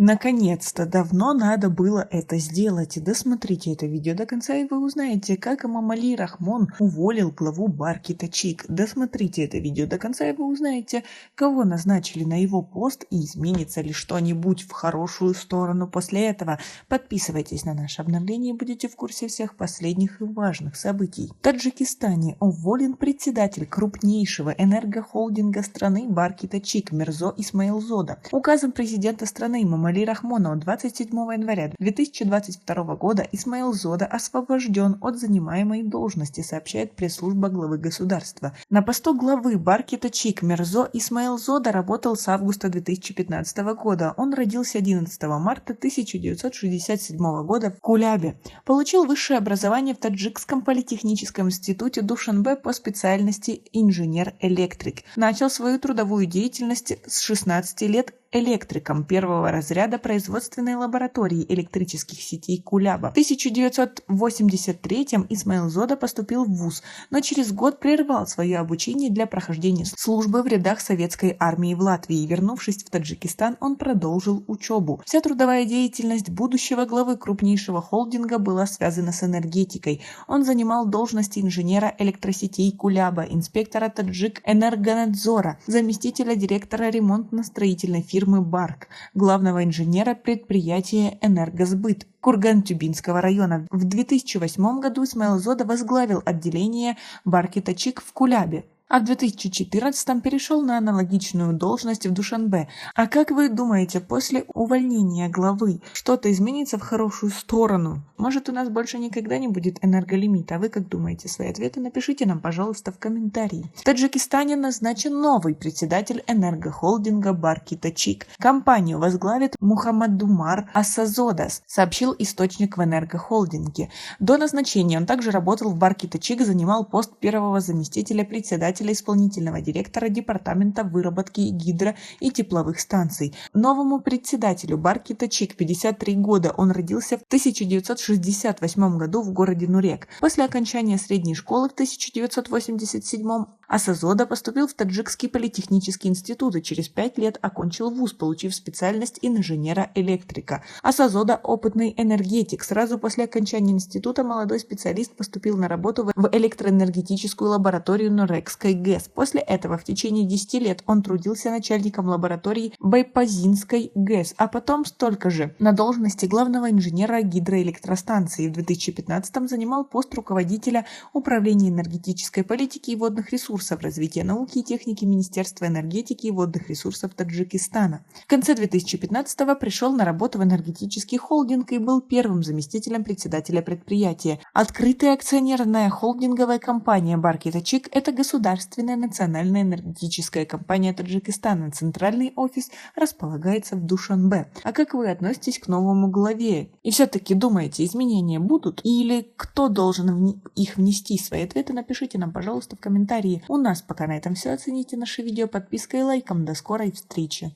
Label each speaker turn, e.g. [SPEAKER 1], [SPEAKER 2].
[SPEAKER 1] Наконец-то, давно надо было это сделать. Досмотрите это видео до конца, и вы узнаете, как Эмомали Рахмон уволил главу Баркита Чик. Досмотрите это видео до конца, и вы узнаете, кого назначили на его пост и изменится ли что-нибудь в хорошую сторону после этого. Подписывайтесь на наше обновление и будете в курсе всех последних и важных событий. В Таджикистане уволен председатель крупнейшего энергохолдинга страны Баркита Чик Мирзо Исмаилзода. Указом президента страны Эмомали Рахмона 27 января 2022 года Исмаилзода освобожден от занимаемой должности, сообщает пресс-служба главы государства. На посту главы Баркита Чик Мирзо Исмаилзода работал с августа 2015 года. Он родился 11 марта 1967 года в Кулябе. Получил высшее образование в Таджикском политехническом институте Душанбе по специальности инженер-электрик. Начал свою трудовую деятельность с 16 лет электриком первого разряда производственной лаборатории электрических сетей Куляба. В 1983-м Исмаилзода поступил в вуз, но через год прервал свое обучение для прохождения службы в рядах советской армии в Латвии. Вернувшись в Таджикистан, он продолжил учебу. Вся трудовая деятельность будущего главы крупнейшего холдинга была связана с энергетикой. Он занимал должности инженера электросетей Куляба, инспектора Таджик Энергонадзора, заместителя директора ремонтно-строительной фирмы «Барк», главного инженера предприятия «Энергосбыт» Курган-Тюбинского района. В 2008 году Исмаилзода возглавил отделение Баркита Чик в Кулябе, а в 2014 перешел на аналогичную должность в Душанбе. А как вы думаете, после увольнения главы что-то изменится в хорошую сторону? Может, у нас больше никогда не будет энерголимита? А вы как думаете? Свои ответы напишите нам, пожалуйста, в комментарии. В Таджикистане назначен новый председатель энергохолдинга Баркита Чик. Компанию возглавит Мухаммадумар Асазодас, сообщил источник в энергохолдинге. До назначения он также работал в Баркита Чик, занимал пост первого заместителя председателя исполнительного директора департамента выработки гидро- и тепловых станций. Новому председателю Баркита Чик 53 года. Он родился в 1968 году в городе Нурек. После окончания средней школы в 1987 Асазода поступил в Таджикский политехнический институт и через 5 лет окончил вуз, получив специальность инженера-электрика. Асазода – опытный энергетик. Сразу после окончания института молодой специалист поступил на работу в электроэнергетическую лабораторию Нурекской ГЭС. После этого в течение 10 лет он трудился начальником лаборатории Байпазинской ГЭС, а потом столько же на должности главного инженера гидроэлектростанции. В 2015-м занимал пост руководителя Управления энергетической политики и водных ресурсов, развития науки и техники Министерства энергетики и водных ресурсов Таджикистана. В конце 2015-го пришел на работу в энергетический холдинг и был первым заместителем председателя предприятия. Открытая акционерная холдинговая компания Баркита Чик – это государственная национальная энергетическая компания Таджикистана. Центральный офис располагается в Душанбе. А как вы относитесь к новому главе? И все-таки думаете, изменения будут? Или кто должен их внести? Свои ответы напишите нам, пожалуйста, в комментарии. У нас пока на этом все. Оцените наше видео подпиской и лайком. До скорой встречи!